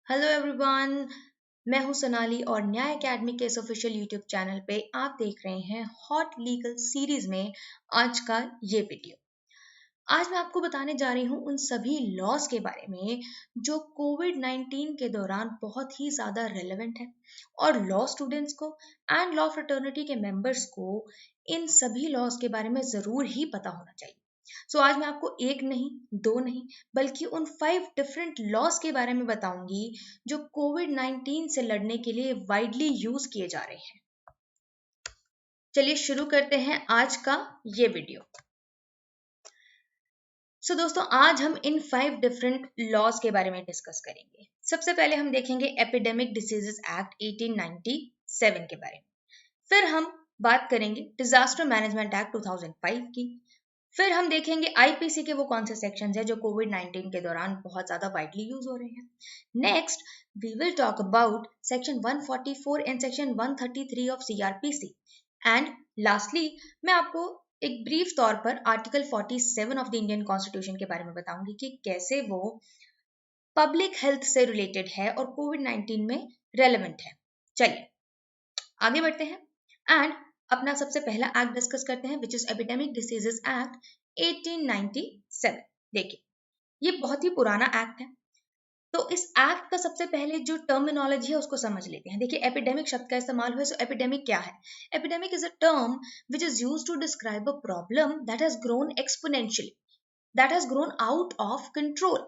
Hello everyone. मैं हूं सोनाली और न्याय एकेडमी के इस ऑफिशियल यूट्यूब चैनल पे आप देख रहे हैं हॉट लीगल सीरीज में आज का ये वीडियो। आज मैं आपको बताने जा रही हूं उन सभी लॉज के बारे में जो कोविड-19 के दौरान बहुत ही ज़्यादा रेलेवेंट है और लॉ स्टूडेंट्स को एंड लॉ फ्रेटर्निटी के मेंबर्स को इन सभी लॉज के बारे में ज़रूर ही पता होना चाहिए। आज मैं आपको एक नहीं, दो नहीं, बल्कि उन 5 डिफरेंट लॉज के बारे में बताऊंगी जो कोविड-19 से लड़ने के लिए वाइडली यूज किए जा रहे हैं। चलिए शुरू करते हैं आज का ये वीडियो। दोस्तों, आज हम इन 5 डिफरेंट लॉज के बारे में डिस्कस करेंगे। सबसे पहले हम देखेंगे एपिडेमिक डिसीजेस एक्ट 1897 के बारे में। फिर हम बात करेंगे डिजास्टर मैनेजमेंट एक्ट 2005 की। फिर हम देखेंगे आईपीसी के वो कौन से सेक्शंस हैं जो कोविड-19 के दौरान बहुत ज़्यादा वाइडली यूज हो रहे हैं। Next we will talk about section 144 and section 133 of CrPC. And lastly मैं आपको एक ब्रीफ तौर पर article 47 of the Indian constitution के बारे में बताऊंगी कि कैसे वो पब्लिक हेल्थ से रिलेटेड है और कोविड-19 में रेलेवेंट है। चलिए आगे बढ़ते हैं एंड अपना सबसे पहला एक्ट डिस्कस करते हैं which is epidemic diseases act 1897। देखिए ये बहुत ही पुराना एक्ट है, तो इस एक्ट का सबसे पहले जो टर्मिनोलॉजी है उसको समझ लेते हैं। देखिए एपिडेमिक शब्द का इस्तेमाल हुआ है, सो एपिडेमिक क्या है? Epidemic is a term which is used to describe a problem that has grown exponentially, that has grown out of control.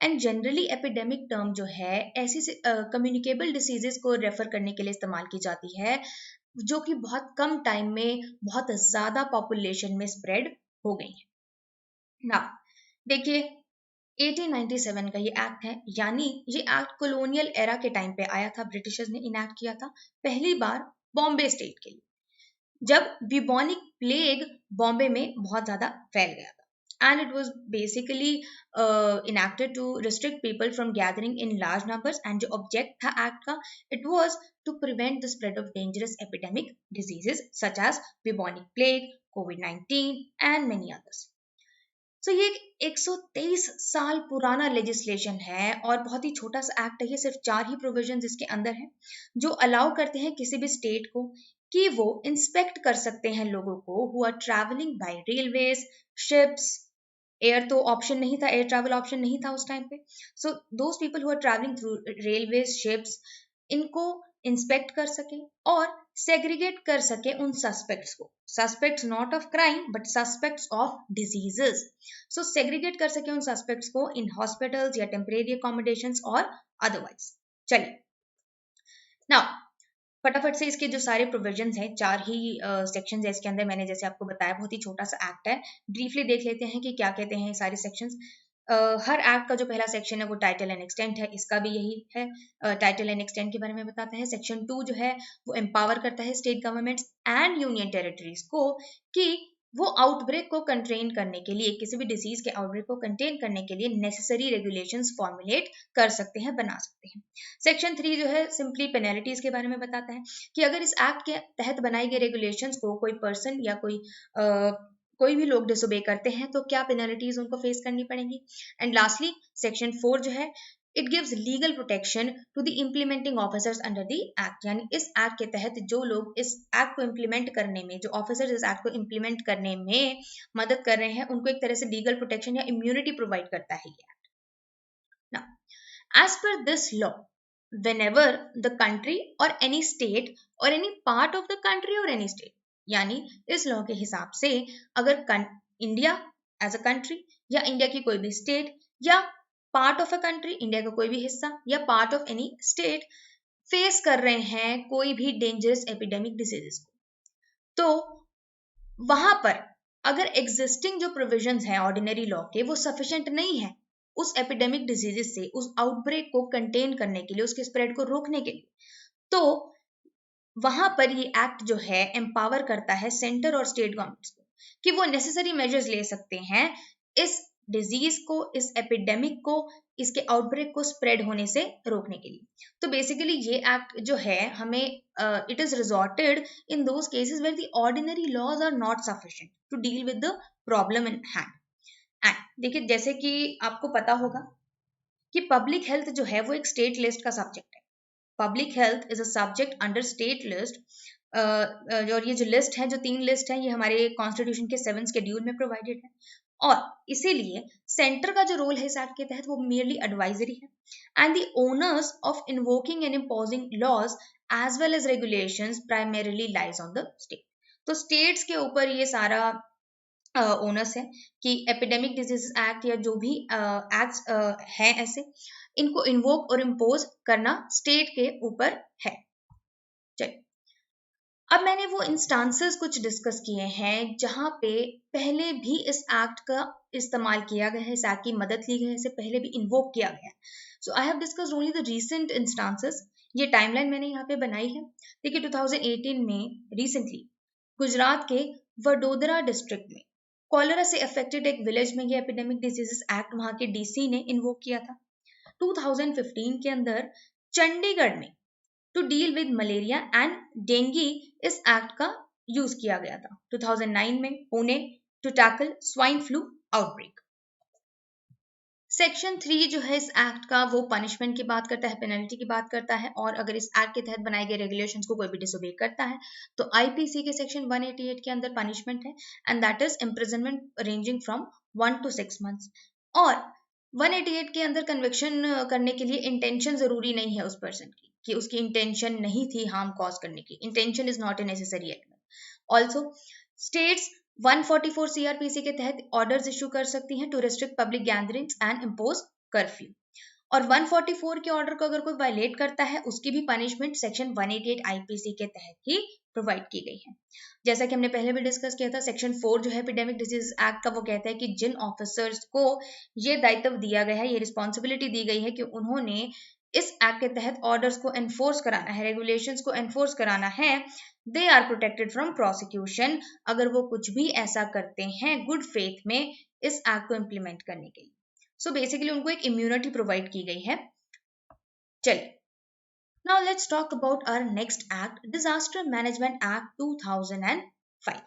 And generally epidemic term जो है ऐसी कम्युनिकेबल डिसीजेस को रेफर करने के लिए इस्तेमाल की जाती है जो कि बहुत कम टाइम में बहुत ज्यादा पॉपुलेशन में स्प्रेड हो गई है ना। देखिए 1897 का ये एक्ट है, यानी ये एक्ट कॉलोनियल एरा के टाइम पे आया था, ब्रिटिशर्स ने इनैक्ट किया था पहली बार बॉम्बे स्टेट के लिए, जब ब्यूबोनिक प्लेग बॉम्बे में बहुत ज्यादा फैल गया था। And it was basically enacted to restrict people from gathering in large numbers. And जो object था एक्ट का, it was to prevent the spread of dangerous epidemic diseases such as bubonic plague, COVID-19 and many others. ये 123 साल पुराना legislation है और बहुत ही छोटा सा एक्ट है। ये सिर्फ 4 ही प्रोविजन इसके अंदर हैं जो अलाउ करते हैं किसी भी स्टेट को कि वो इंस्पेक्ट कर सकते हैं लोगों को who are travelling by railways, ships. Air तो ऑप्शन नहीं था, एयर ट्रैवल ऑप्शन नहीं था उस टाइम पे। Those people who are travelling through railways, ships, इनको इंस्पेक्ट कर सके और सेग्रीगेट कर सके उन सस्पेक्ट्स को, suspects not of crime but suspects of diseases. Segregate कर सके उन सस्पेक्ट्स को इन हॉस्पिटल्स या टेम्परेरी अकोमोडेशंस और अदरवाइज। चलिए नाउ फटाफट से इसके जो सारे प्रोविजंस हैं, 4 ही सेक्शंस है इसके अंदर, मैंने जैसे आपको बताया बहुत ही छोटा सा एक्ट है। ब्रीफली देख लेते हैं कि क्या कहते हैं सारे सेक्शंस। हर एक्ट का जो पहला सेक्शन है वो टाइटल एंड एक्सटेंट है, इसका भी यही है, टाइटल एंड एक्सटेंट के बारे में बताता है। सेक्शन 2 जो है वो एम्पावर करता है state governments and union territories को कि वो आउटब्रेक को कंटेन करने के लिए, किसी भी डिजीज के आउटब्रेक को कंटेन करने के लिए नेसेसरी रेगुलेशंस फॉर्मुलेट कर सकते हैं, बना सकते हैं। सेक्शन 3 जो है सिंपली पेनल्टीज के बारे में बताता है कि अगर इस एक्ट के तहत बनाई गई रेगुलेशंस को कोई पर्सन या कोई भी लोग डिसोबे करते हैं तो क्या पेनल्टीज उनको फेस करनी पड़ेंगी। एंड लास्टली सेक्शन 4 जो है it gives legal protection to the implementing officers under the act, यानी इस एक्ट के तहत जो लोग इस एक्ट को इम्प्लीमेंट करने में, जो ऑफिसर्स इस एक्ट को इम्प्लीमेंट करने में मदद कर रहे हैं, उनको एक तरह से लीगल प्रोटेक्शन या इम्यूनिटी प्रोवाइड करता है ये act. Now as per this law, whenever the country or any state or any part of the country or any state, यानी इस लॉ के हिसाब से अगर इंडिया एज अ कंट्री या इंडिया की कोई भी स्टेट या part of a country, India का कोई भी हिस्सा या part of any state face कर रहे हैं कोई भी डेंजरस एपिडेमिक डिसीजेस को, तो वहां पर अगर एग्जिस्टिंग जो प्रोविजंस हैं ऑर्डिनरी लॉ के वो सफिशिएंट नहीं है उस एपिडेमिक डिजीजेस से, उस आउटब्रेक को कंटेन करने के लिए, उसके स्प्रेड को रोकने के लिए, तो वहां पर ये एक्ट जो है एम्पावर करता है सेंटर और स्टेट गवर्नमेंट्स को कि वो नेसेसरी मेजर्स ले सकते हैं इस डिजीज को, इस एपिडेमिक को, इसके आउटब्रेक को स्प्रेड होने से रोकने के लिए। तो बेसिकली ये एक्ट जो है हमें it is resorted in those cases where the ordinary laws are not sufficient to deal with the problem in hand. देखिए जैसे कि आपको पता होगा कि पब्लिक हेल्थ जो है वो एक स्टेट लिस्ट का सब्जेक्ट है। Public health is a subject under state list, और ये जो लिस्ट है, जो 3 लिस्ट है, ये हमारे कॉन्स्टिट्यूशन के 7 शेड्यूल में प्रोवाइडेड है। और इसीलिए सेंटर का जो रोल है इस एक्ट के तहत वो मेयरली एडवाइजरी है, and the onus of invoking and imposing laws as well as regulations primarily lies on the state. तो स्टेट्स के ऊपर ये सारा ओनर्स है कि एपिडेमिक डिजीज एक्ट या जो भी एक्ट्स हैं ऐसे, इनको इन्वोक और इम्पोज करना स्टेट के ऊपर है। चलिए, अब मैंने वो इंस्टांसेस कुछ डिस्कस किए हैं जहां पे पहले भी इस एक्ट का इस्तेमाल किया गया है, इस एक्ट की मदद ली गई है, इसे पहले भी इन्वोक किया गया है। So I have discussed only the recent instances. ये टाइमलाइन मैंने यहाँ पे बनाई है। देखिए 2018 में रिसेंटली गुजरात के वडोदरा डिस्ट्रिक्ट में कॉलेरा से अफेक्टेड एक विलेज में ये एपिडेमिक डिजीजेस एक्ट वहां के डीसी ने इन्वोक किया था। 2015 के अंदर चंडीगढ़ में to deal with malaria and dengue इस एक्ट का यूज किया गया था। 2009 में Pune to tackle swine flu outbreak. Section 3 जो है इस एक्ट का वो पनिशमेंट की बात करता है, पेनल्टी की बात करता है, और अगर इस एक्ट के तहत बनाए गए रेगुलेशंस को कोई भी डिसोबे करता है तो आईपीसी के सेक्शन 188 के अंदर पनिशमेंट है, and that is imprisonment ranging from 1 to 6 months। और 188 के अंदर कन्विक्शन करने के लिए इंटेंशन जरूरी नहीं है उस पर्सन की, कि उसकी इंटेंशन नहीं थी हार्म कॉज करने की। Intention is not a necessary element. Also states 144 CrPC के तहत ऑर्डर्स इशू कर सकती हैं to restrict public gatherings and impose curfew, और 144 के ऑर्डर को अगर कोई वायलेट करता है उसकी भी पनिशमेंट सेक्शन 188 आईपीसी के तहत ही प्रोवाइड की गई है। जैसा कि हमने पहले भी डिस्कस किया था, सेक्शन 4 जो है एपिडेमिक डिजीज एक्ट का वो कहता है कि जिन ऑफिसर्स को ये दायित्व दिया गया है, ये रिस्पॉन्सिबिलिटी दी गई है कि उन्होंने इस एक्ट के तहत ऑर्डर्स को एनफोर्स कराना है, रेगुलेशंस को एनफोर्स कराना है, they are protected from prosecution, अगर वो कुछ भी ऐसा करते हैं गुड फेथ में इस एक्ट को इम्प्लीमेंट करने के लिए। सो बेसिकली उनको एक इम्यूनिटी प्रोवाइड की गई है। चलिए, now let's talk about our next act, Disaster Management Act 2005।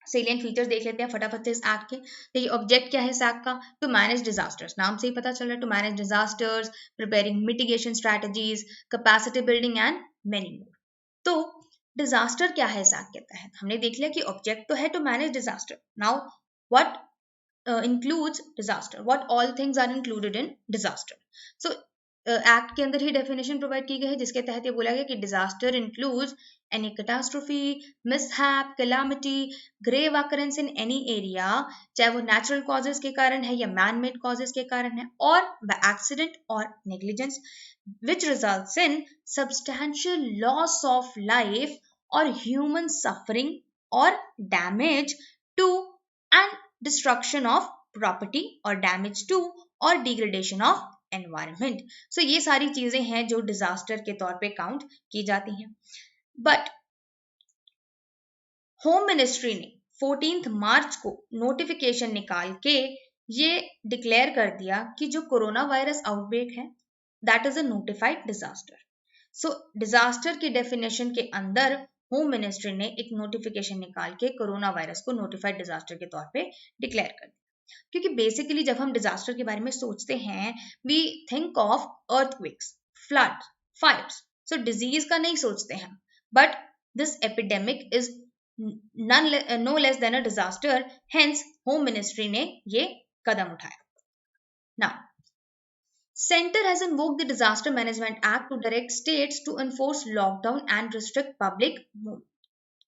Salient features देख लेते हैं फटाफट से इस एक्ट के। देखिए ऑब्जेक्ट क्या है इस एक्ट का, टू मैनेज डिजास्टर्स, नाम से ही पता चल रहा है, to manage disasters, preparing mitigation strategies, capacity building and many more. तो डिजास्टर क्या है इस एक्ट के तहत, हमने देख लिया कि ऑब्जेक्ट तो है to manage disaster. Now what includes disaster, what all things are included in disaster। so act के अंदर ही डेफिनेशन प्रोवाइड की गई है जिसके तहत ये बोला गया कि disaster includes any catastrophe, mishap, calamity, grave occurrence in any area, चाहे वो नेचुरल कॉजेस के कारण है या मैन मेड कॉजेस के कारण है, और बाय एक्सीडेंट और negligence, which results in substantial loss of life और ह्यूमन सफरिंग और damage to and destruction of property और damage to और degradation of environment। so ये सारी चीजें हैं जो डिजास्टर के तौर पे काउंट की जाती हैं। बट होम मिनिस्ट्री ने 14 मार्च को नोटिफिकेशन निकाल के ये डिक्लेयर कर दिया कि जो कोरोना वायरस आउटब्रेक है that is a notified disaster. So disaster की डेफिनेशन के अंदर होम मिनिस्ट्री ने एक नोटिफिकेशन निकाल के कोरोना वायरस को नोटिफाइड डिजास्टर के तौर पे डिक्लेयर कर दिया। क्योंकि बेसिकली जब हम डिजास्टर के बारे में सोचते हैं we think of earthquakes, flood, fires, so disease का नहीं सोचते हैं, but this epidemic is no less than a disaster, hence home ministry ने ये कदम उठाया। नाउ Center has invoked the Disaster Management Act to direct states to enforce lockdown and restrict public movement।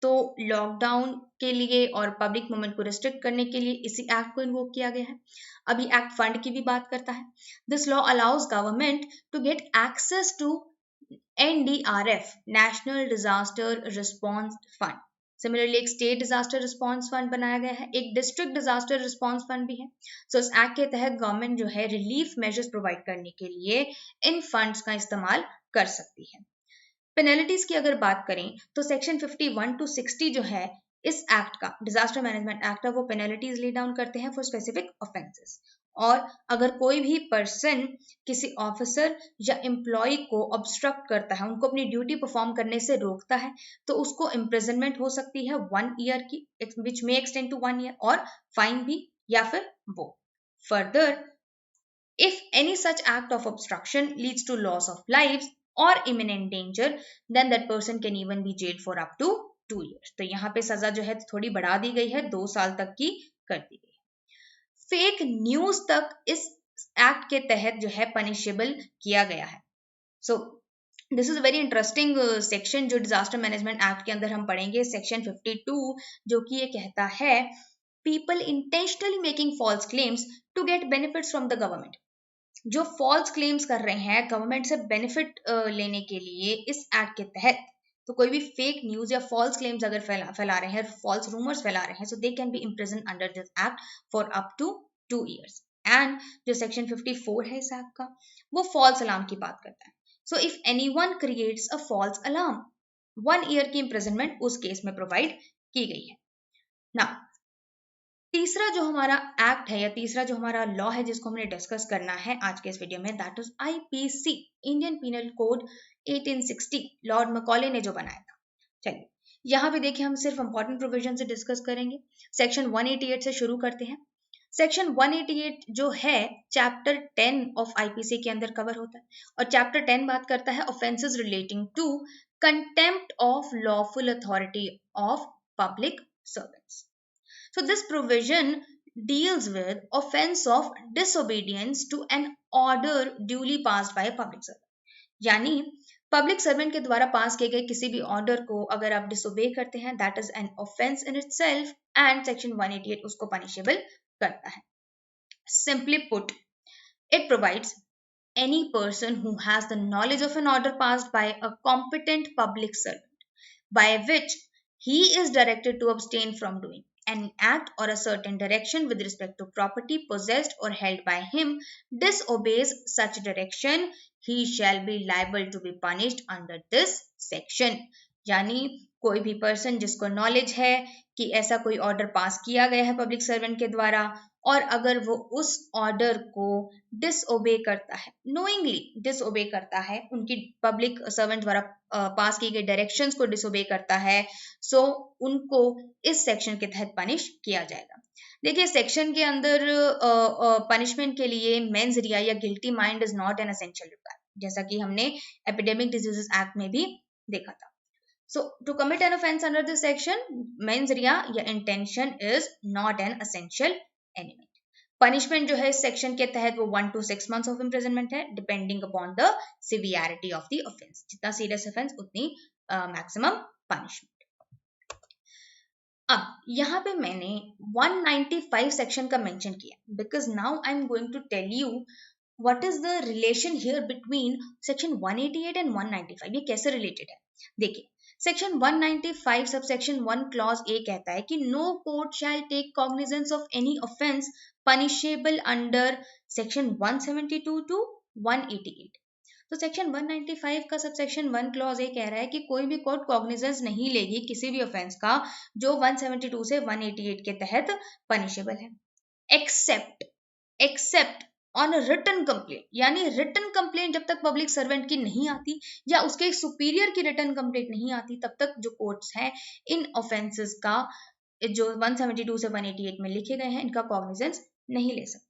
तो लॉकडाउन के लिए और पब्लिक मूवमेंट को रिस्ट्रिक्ट करने के लिए इसी एक्ट को इन्वोक किया गया है। अभी एक्ट फंड की भी बात करता है। This law allows government to get access to NDRF, national disaster response fund. Similarly एक स्टेट डिजास्टर रिस्पॉन्स फंड बनाया गया है, एक डिस्ट्रिक्ट डिजास्टर रिस्पॉन्स फंड भी है। सो इस एक्ट के तहत गवर्नमेंट जो है रिलीफ मेजर्स प्रोवाइड करने के लिए इन फंड्स का इस्तेमाल कर सकती है। पेनल्टीज की अगर बात करें तो सेक्शन 51 to 60 जो है इस एक्ट का, डिजास्टर मैनेजमेंट एक्ट का, वो पेनल्टीज ले डाउन करते हैं फॉर स्पेसिफिक ऑफेंसेस। और अगर कोई भी पर्सन किसी ऑफिसर या एम्प्लॉय को ऑब्स्ट्रक्ट करता है, उनको अपनी ड्यूटी परफॉर्म करने से रोकता है, तो उसको इम्प्रिजनमेंट हो सकती है 1 year की, विच मे एक्सटेंड टू 1 year, और फाइन भी, या फिर वो further If any such act of obstruction leads to loss of lives or imminent danger, then that person can even be jailed for up to 2 years. तो यहाँ पे सजा जो है थोड़ी बढ़ा दी गई है, 2 साल तक की कर दी गई है. फेक न्यूज तक इस एक्ट के तहत जो है पनिशेबल किया गया है. So this is very interesting section जो डिजास्टर मैनेजमेंट एक्ट के अंदर हम पढ़ेंगे, सेक्शन 52, जो कि ये कहता है people intentionally making false claims to get benefits from the government. जो फॉल्स क्लेम्स कर रहे हैं गवर्नमेंट से बेनिफिट लेने के लिए इस एक्ट के तहत, तो कोई भी फेक न्यूज या फॉल्स क्लेम्स अगर फैला रहे हैं, फॉल्स रूमर्स फैला रहे हैं, so they can be imprison under this act for up to 2 years. And जो सेक्शन 54 है इस एक्ट का, वो फॉल्स अलार्म की बात करता है. So if anyone creates a false alarm, 1 year की इम्प्रिजनमेंट उस केस में प्रोवाइड की गई है. नाउ तीसरा जो हमारा एक्ट है या तीसरा जो हमारा लॉ है जिसको हमने डिस्कस करना है आज के इस वीडियो में, that is IPC, Indian penal code 1860, lord Macaulay ने जो बनाया था. चलिए यहाँ पे देखिए हम सिर्फ इंपॉर्टेंट प्रोविजन से डिस्कस करेंगे. सेक्शन 188 से शुरू करते हैं. सेक्शन 188 जो है चैप्टर 10 ऑफ आईपीसी के अंदर कवर होता है, और चैप्टर 10 बात करता है offences relating to contempt of lawful authority of public servants. So this provision deals with offense of disobedience to an order duly passed by a public servant. यानी public servant के द्वारा पास किए गए किसी भी ऑर्डर को अगर आप डिसोबे करते हैं, that is an offence in itself, and section 188 उसको पनिशेबल करता है. Simply put, it provides any person who has the knowledge of an order passed by a competent public servant by which he is directed to abstain from doing an act or a certain direction with respect to property possessed or held by him, disobeys such direction, he shall be liable to be punished under this section. यानी कोई भी person जिसको knowledge है कि ऐसा कोई order pass किया गया है पब्लिक सर्वेंट के द्वारा, और अगर वो उस ऑर्डर को डिसओबे करता है, नोइंगली डिसओबे करता है, उनकी पब्लिक सर्वेंट द्वारा पास की गई डायरेक्शंस को डिसओबे करता है, सो उनको इस सेक्शन के तहत पनिश किया जाएगा. देखिए सेक्शन के अंदर पनिशमेंट के लिए मेंस रिया या guilty mind is not an essential requirement, जैसा कि हमने एपिडेमिक डिजीजेस एक्ट में भी देखा था. So to commit an offense under this section, mens rea या intention is not an essential element. Punishment जो है इस section के तहत वो 1 to 6 months of imprisonment है, depending upon the severity of the offense. जितना serious offense उतनी maximum punishment. अब यहाँ पे मैंने 195 section का mention किया, because now I'm going to tell you what is the relation here between section 188 and 195. ये कैसे related है? देखिए section 195 sub section 1 clause A कहता है कि no court shall take cognizance of any offence punishable under section 172 to 188. तो section 195 का sub section 1 clause A कह रहा है कि कोई भी कोर्ट कॉग्निजेंस नहीं लेगी किसी भी ऑफेंस का जो 172 से 188 के तहत पनिशेबल है, एक्सेप्ट ऑन रिटन कंप्लेंट. यानी रिटन कंप्लेंट जब तक पब्लिक सर्वेंट की नहीं आती या उसके सुपीरियर की रिटन कंप्लेंट नहीं आती, तब तक जो कोर्ट्स हैं इन ऑफेंसेस का जो 172 से 188 में लिखे गए हैं इनका कॉग्निजेंस नहीं ले सकती.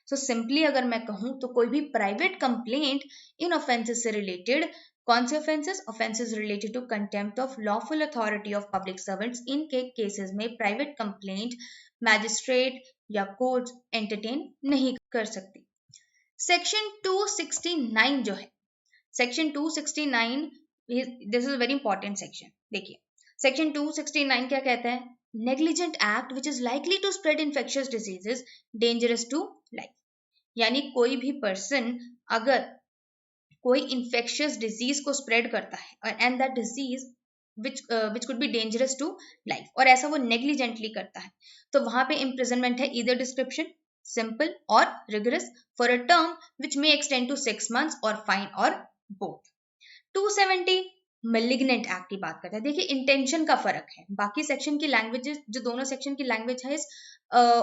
सो सिंपली अगर मैं कहूं तो कोई भी प्राइवेट कंप्लेंट इन ऑफेंसेस से रिलेटेड, कौन से offences? Offences related to contempt of lawful authority of public servants, इनके केसेस में प्राइवेट कंप्लेंट मैजिस्ट्रेट या कोर्ट एंटरटेन नहीं कर सकती. सेक्शन 269 जो है, section 269, this is very important section. देखिए सेक्शन 269 क्या कहता है? Negligent act which is likely to spread infectious diseases dangerous to life. यानी कोई भी पर्सन अगर कोई इन्फेक्शियस डिजीज को स्प्रेड करता है and that disease which could be dangerous to life, और ऐसा वो नेग्लिजेंटली करता है, तो वहां पे इम्प्रिजनमेंट है either डिस्क्रिप्शन, सिंपल और rigorous, for a term which may extend to 6 months और फाइन और बोथ. 270 मेलिग्नेंट एक्ट की बात करता है. देखिए इंटेंशन का फर्क है, बाकी सेक्शन की लैंग्वेज जो दोनों सेक्शन की लैंग्वेज है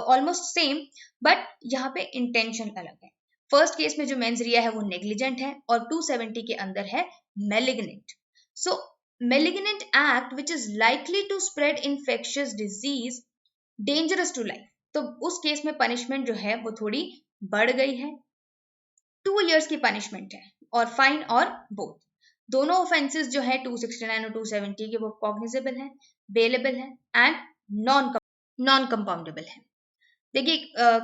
ऑलमोस्ट सेम, बट यहाँ पे इंटेंशन अलग है. फर्स्ट केस में जो मेंस रिया है वो नेग्लिजेंट है और 270 के अंदर है malignant. So malignant act which is likely to spread infectious disease dangerous to life, तो उस केस में पनिशमेंट जो है वो थोड़ी बढ़ गई है. 2 years की पनिशमेंट है और फाइन और बोथ। दोनों ऑफेंसेस जो है 269 और 270 के वो कॉग्निजेबल है, बेलेबल है एंड नॉन कंपाउंडेबल है। देखिए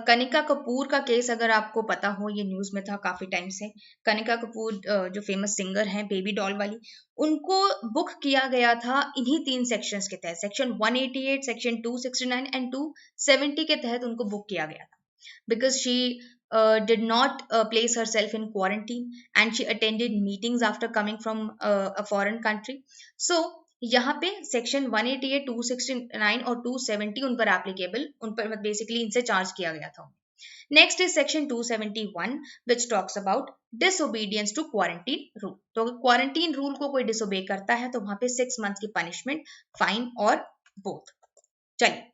कनिका कपूर का केस अगर आपको पता हो, ये न्यूज में था काफी टाइम से। कनिका कपूर जो फेमस सिंगर हैं बेबी डॉल वाली, उनको बुक किया गया था इन्हीं 3 सेक्शंस के तहत, सेक्शन 188, सेक्शन 269 एंड 270 के तहत उनको बुक किया गया था, because she did not place herself in quarantine and she attended meetings after coming from a foreign country. So यहाँ पे सेक्शन 188, 269 और 270 उन पर एप्लीकेबल, उन पर बेसिकली इनसे चार्ज किया गया था। Next is section 271 which talks about disobedience to quarantine rule. तो क्वारंटीन रूल को कोई डिसोबे करता है तो वहां पे 6 मंथ की पनिशमेंट, फाइन और बोथ। चलिए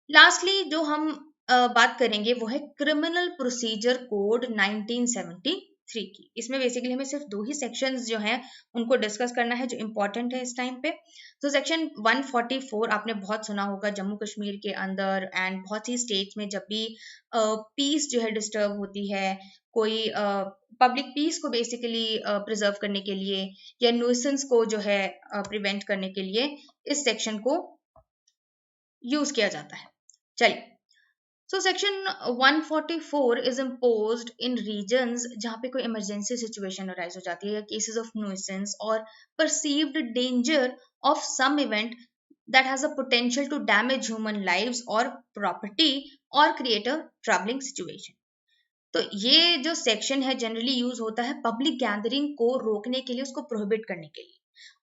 लास्टली जो हम बात करेंगे वो है क्रिमिनल प्रोसीजर कोड 1973 की। इसमें बेसिकली हमें सिर्फ 2 ही सेक्शंस जो हैं उनको डिस्कस करना है जो इंपॉर्टेंट है इस टाइम पे। तो सेक्शन 144 आपने बहुत सुना होगा जम्मू कश्मीर के अंदर एंड बहुत सी स्टेट्स में, जब भी पीस जो है डिस्टर्ब होती है, कोई पब्लिक पीस को बेसिकली प्रिजर्व करने के लिए या न्यूसेंस को जो है प्रिवेंट करने के लिए इस सेक्शन को यूज किया जाता है। चलिए, so section 144 is imposed in regions जहाँ पे कोई इमरजेंसी सिचुएशन अराइज हो जाती है या केसेस ऑफ न्यूसेंस और perceived danger of some event that has a potential to damage human lives और प्रॉपर्टी और क्रिएट अ ट्रबलिंग सिचुएशन। तो ये जो सेक्शन है जनरली यूज होता है पब्लिक गैदरिंग को रोकने के लिए, उसको प्रोहिबिट करने के लिए।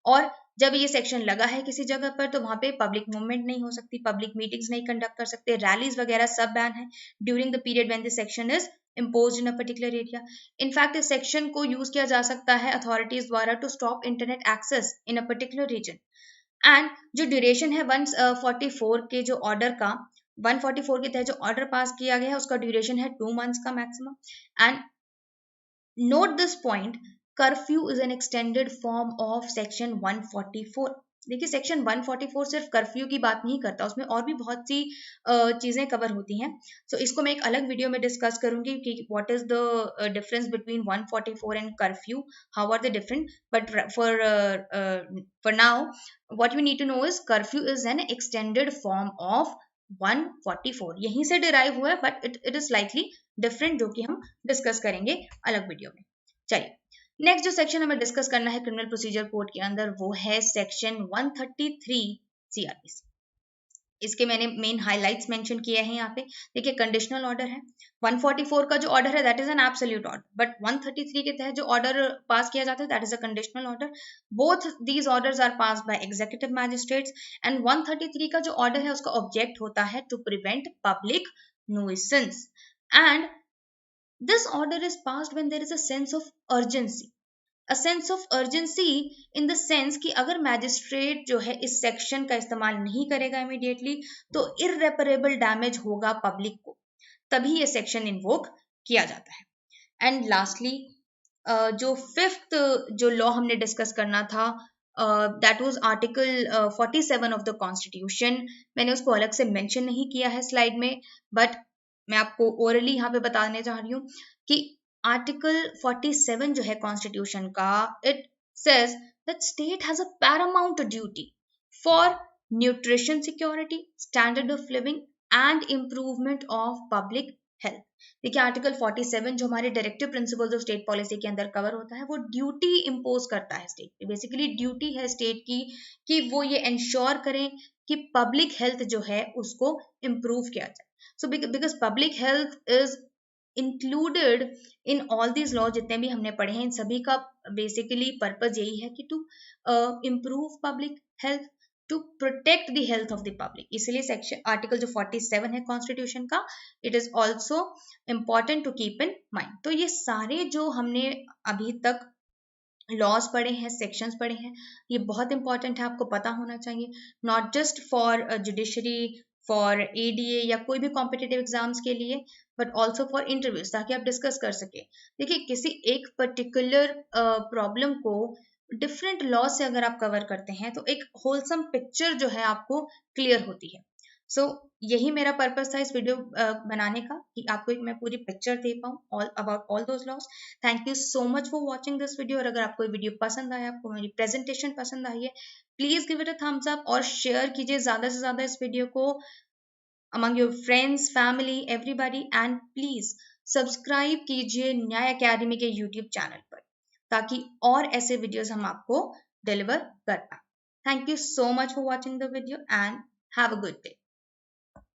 और जब ये सेक्शन लगा है किसी जगह पर तो वहां पे पब्लिक मूवमेंट नहीं हो सकती, पब्लिक मीटिंग्स नहीं कंडक्ट कर सकते, रैलीज वगैरह सब बैन है during the period when this section is imposed in a particular area. In fact इस सेक्शन को यूज किया जा सकता है अथॉरिटीज द्वारा to stop internet access in a particular region. And जो ड्यूरेशन है 144 के जो ऑर्डर का, 144 के तहत जो ऑर्डर पास किया गया है उसका ड्यूरेशन है 2 months का maximum. And note this point, curfew is an extended form of section 144। देखिए सेक्शन 144 सिर्फ कर्फ्यू की बात नहीं करता, उसमें और भी बहुत सी चीजें कवर होती हैं। सो इसको मैं एक अलग वीडियो में डिस्कस करूंगी कि what is the difference between 144 and curfew, how are they different. But for now what you need to know is curfew is an extended form of 144, यहीं से डिराइव हुआ है but it is slightly different, जो कि हम discuss करेंगे अलग वीडियो में। चलिए नेक्स्ट जो सेक्शन हमें डिस्कस करना है क्रिमिनल प्रोसीजर कोड के अंदर वो है सेक्शन 133 सीआरपीसी। इसके मैंने मेन हाइलाइट्स मेंशन किए हैं यहाँ पे। देखिए कंडीशनल ऑर्डर है, 144 का जो ऑर्डर है that is an absolute order, but 133 के तहत जो ऑर्डर पास किया जाता है that is a conditional order. Both these orders are passed by executive magistrates and 133 का जो ऑर्डर है उसका ऑब्जेक्ट होता है to prevent public nuisance and this order is passed when there is a sense of urgency. A sense of urgency in the sense कि अगर magistrate जो है इस सेक्शन का इस्तेमाल नहीं करेगा इमीडिएटली तो इररेपरेबल डैमेज होगा पब्लिक को, तभी ये सेक्शन इन्वोक किया जाता है। एंड लास्टली जो फिफ्थ जो लॉ हमने डिस्कस करना था that was article 47 of the constitution. मैंने उसको अलग से मेंशन नहीं किया है स्लाइड में, बट मैं आपको ओरली यहाँ पे बताने चाह रही हूँ कि आर्टिकल 47 जो है कॉन्स्टिट्यूशन का, it says that state has a Paramount duty for nutrition security, standard of living and improvement of public health. देखिए आर्टिकल 47 जो हमारे directive principles of state policy के अंदर कवर होता है वो ड्यूटी इम्पोज करता है स्टेट पे। बेसिकली ड्यूटी है स्टेट की कि वो ये इंश्योर करें कि पब्लिक हेल्थ जो है उसको इम्प्रूव किया जाए। So because public health is included in all these laws जितने भी हमने पढ़े हैं, इन सभी का बेसिकली पर्पज यही है कि to improve public health, to protect the health of the public. इसलिए सेक्शन आर्टिकल जो 47 है कॉन्स्टिट्यूशन का, it is also important to keep in mind. तो ये सारे जो हमने अभी तक लॉज पढ़े हैं, सेक्शंस पढ़े हैं, ये बहुत इंपॉर्टेंट है, आपको पता होना चाहिए, not just for judiciary, for ADA या कोई भी कॉम्पिटिटिव एग्जाम्स के लिए, बट ऑल्सो फॉर इंटरव्यूज, ताकि आप डिस्कस कर सके। देखिए किसी एक पर्टिकुलर प्रॉब्लम को डिफरेंट लॉ से अगर आप कवर करते हैं तो एक होलसम पिक्चर जो है आपको क्लियर होती है। सो यही मेरा पर्पस था इस वीडियो बनाने का, कि आपको एक मैं पूरी पिक्चर दे पाऊँ all about all those loss. Thank you so much for watching this video. और अगर आपको ये वीडियो पसंद आया, आपको मेरी प्रेजेंटेशन पसंद आई है, please give it a thumbs up और शेयर कीजिए ज़्यादा से ज़्यादा इस वीडियो को among your friends, family, everybody, and please subscribe कीजिए न्याय अकेडमी के यूट्यूब चैनल पर, ताकि और ऐसे वीडियोस हम आपको डिलीवर कर पाए। Thank you so much for watching the video and have a good day.